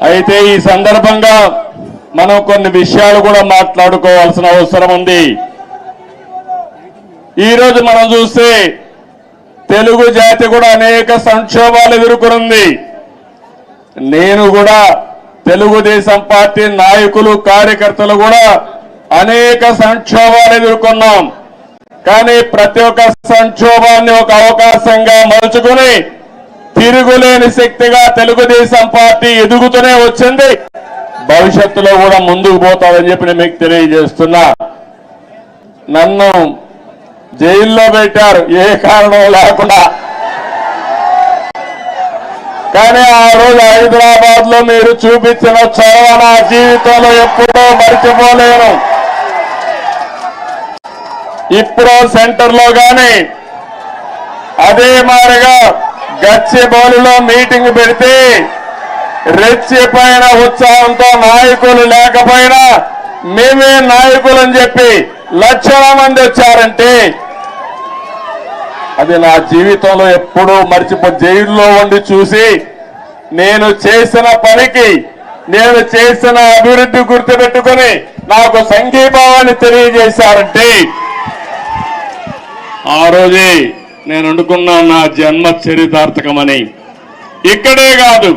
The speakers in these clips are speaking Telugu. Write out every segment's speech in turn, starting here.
అయితే ఈ సందర్భంగా మనం కొన్ని విషయాలు కూడా మాట్లాడుకోవాల్సిన అవసరం ఉంది. ఈరోజు మనం చూస్తే తెలుగు జాతి కూడా అనేక సంక్షోభాలు ఎదుర్కొంది. నేను కూడా తెలుగుదేశం పార్టీ నాయకులు కార్యకర్తలు కూడా అనేక సంక్షోభాలు ఎదుర్కొన్నాం. కానీ ప్రతి ఒక్క సంక్షోభాన్ని ఒక అవకాశంగా మలుచుకుని తిరుగులేని శక్తిగా తెలుగుదేశం పార్టీ ఎదుగుతూనే వచ్చింది. భవిష్యత్తులో కూడా ముందుకు పోతామని చెప్పి నేను మీకు తెలియజేస్తున్నా. నన్ను జైల్లో పెట్టారు ఏ కారణం లేకుండా. కానీ ఆ రోజు హైదరాబాద్ లో మీరు చూపించిన చొరవ నా జీవితంలో ఎప్పుడూ మర్చిపోలేను. ఇప్పుడు సెంటర్ లో గాని అదే మాదిరిగా గచ్చిబౌలిలో మీటింగ్ పెడితే రెచ్చిపోయిన ఉత్సాహంతో నాయకులు లేకపోయినా మేమే నాయకులని చెప్పి లక్షల మంది వచ్చారంటే అది నా జీవితంలో ఎప్పుడూ జైల్లో ఉండి చూసి నేను చేసిన పనికి నేను చేసిన అభివృద్ధి గుర్తుపెట్టుకుని నాకు సంఘీభావాన్ని తెలియజేశారంటే ఆ రోజే నేను అనుకున్నా నా జన్మ చరితార్థకమని. ఇక్కడే కాదు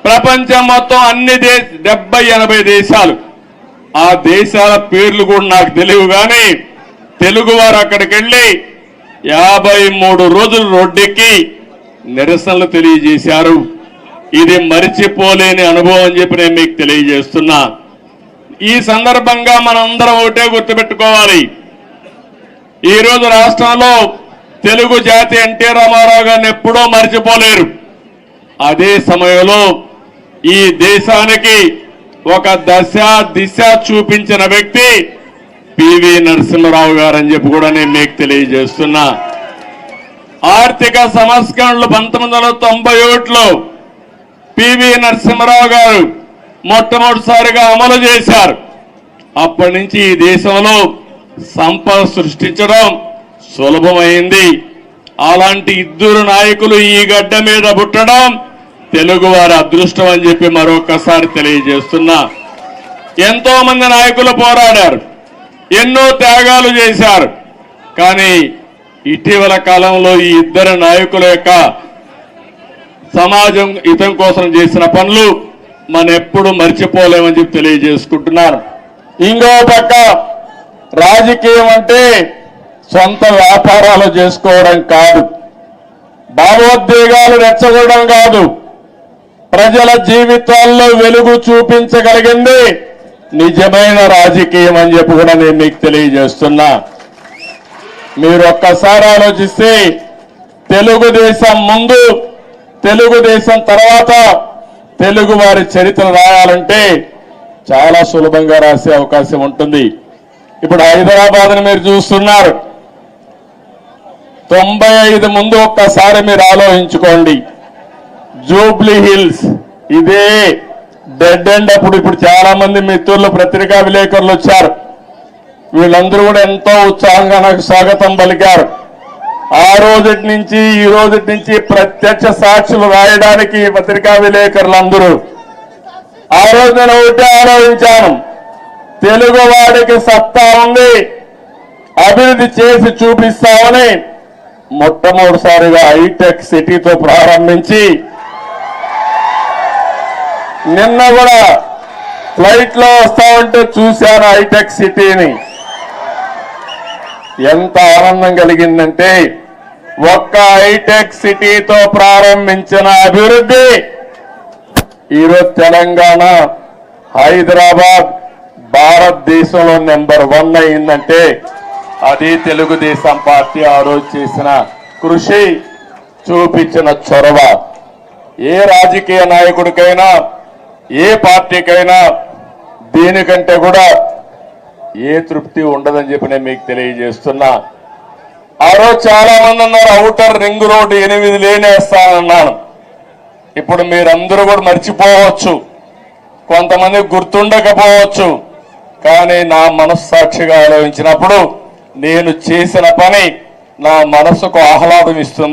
ప్రపంచం మొత్తం అన్ని 70-80 దేశాలు, ఆ దేశాల పేర్లు కూడా నాకు తెలియవు. కానీ తెలుగు వారు అక్కడికి వెళ్ళి 53 రోజులు రోడ్డెక్కి నిరసనలు తెలియజేశారు. ఇది మరిచిపోలేని అనుభవం అని చెప్పి నేను మీకు తెలియజేస్తున్నా. ఈ సందర్భంగా మనందరం ఒకటే గుర్తుపెట్టుకోవాలి. ఈరోజు రాష్ట్రంలో తెలుగు జాతి ఎన్టీ రామారావు గారిని ఎప్పుడూ మరిచిపోలేరు. అదే సమయంలో ఈ దేశానికి ఒక దిశ చూపించిన వ్యక్తి పివి నరసింహారావు గారు అని చెప్పి కూడా నేను మీకు తెలియజేస్తున్నా. ఆర్థిక సంస్కరణలు 1991లో పివి నరసింహారావు గారు మొట్టమొదటిసారిగా అమలు చేశారు. అప్పటి నుంచి ఈ దేశంలో సంపద సృష్టించడం సులభమైంది. అలాంటి ఇద్దరు నాయకులు ఈ గడ్డ మీద పుట్టడం తెలుగు వారి అదృష్టం అని చెప్పి మరొకసారి తెలియజేస్తున్నా. ఎంతో మంది నాయకులు పోరాడారు, ఎన్నో త్యాగాలు చేశారు. కానీ ఇటీవల కాలంలో ఈ ఇద్దరు నాయకుల యొక్క సమాజం హితం కోసం చేసిన పనులు మనం ఎప్పుడు మర్చిపోలేమని చెప్పి తెలియజేసుకుంటున్నారు. ఇంకో పక్క రాజకీయం అంటే సొంత వ్యాపారాలు చేసుకోవడం కాదు, భావోద్వేగాలు రెచ్చగొట్టడం కాదు, ప్రజల జీవితాల్లో వెలుగు చూపించగలిగింది నిజమైన రాజకీయం అని చెప్పి కూడా నేను మీకు తెలియజేస్తున్నా. మీరు ఒక్కసారి ఆలోచిస్తే తెలుగుదేశం ముందు, తెలుగుదేశం తర్వాత తెలుగు వారి చరిత్ర రాయాలంటే చాలా సులభంగా రాసే అవకాశం ఉంటుంది. ఇప్పుడు హైదరాబాద్ని మీరు చూస్తున్నారు. 95 ముందు ఒక్కసారి మీరు ఆలోచించుకోండి. జూబ్లీ హిల్స్ ఇదే డెడ్ ఎండ్. ఇప్పుడు చాలా మంది మిత్రులు పత్రికా విలేకరులు వచ్చారు. వీళ్ళందరూ కూడా ఎంతో ఉత్సాహంగా నాకు స్వాగతం పలికారు. ఆ రోజటి నుంచి ఈ రోజటి నుంచి ప్రత్యక్ష సాక్షులు రాయడానికి పత్రికా విలేకరులందరూ ఆ రోజు నేను ఒకటే ఆలోచించాను, తెలుగు వాడికి సత్తా ఉంది, అభివృద్ధి చేసి చూపిస్తామని మొట్టమొదటిసారిగా హైటెక్ సిటీతో ప్రారంభించి నిన్న కూడా ఫ్లైట్ లో వస్తా ఉంటే చూశాను హైటెక్ సిటీని. ఎంత ఆనందం కలిగిందంటే ఒక్క హైటెక్ సిటీతో ప్రారంభించిన అభివృద్ధి ఈరోజు తెలంగాణ, హైదరాబాద్ భారతదేశంలో నెంబర్ 1 అయిందంటే అది తెలుగుదేశం పార్టీ ఆ రోజు చేసిన కృషి, చూపించిన చొరవ. ఏ రాజకీయ నాయకుడికైనా ఏ పార్టీకైనా దీనికంటే కూడా ఏ తృప్తి ఉండదని చెప్పి నేను మీకు తెలియజేస్తున్నా. ఆ రోజు చాలా మంది అన్నారు ఔటర్ రింగ్ రోడ్డు 8 లేనేస్తానన్నాను. ఇప్పుడు మీరందరూ కూడా మర్చిపోవచ్చు, కొంతమంది గుర్తుండకపోవచ్చు. కానీ నా మనస్సాక్షిగా ఆలోచించినప్పుడు నేను చేసిన పని నా మనసుకు ఆహ్లాదం ఇస్తుంది.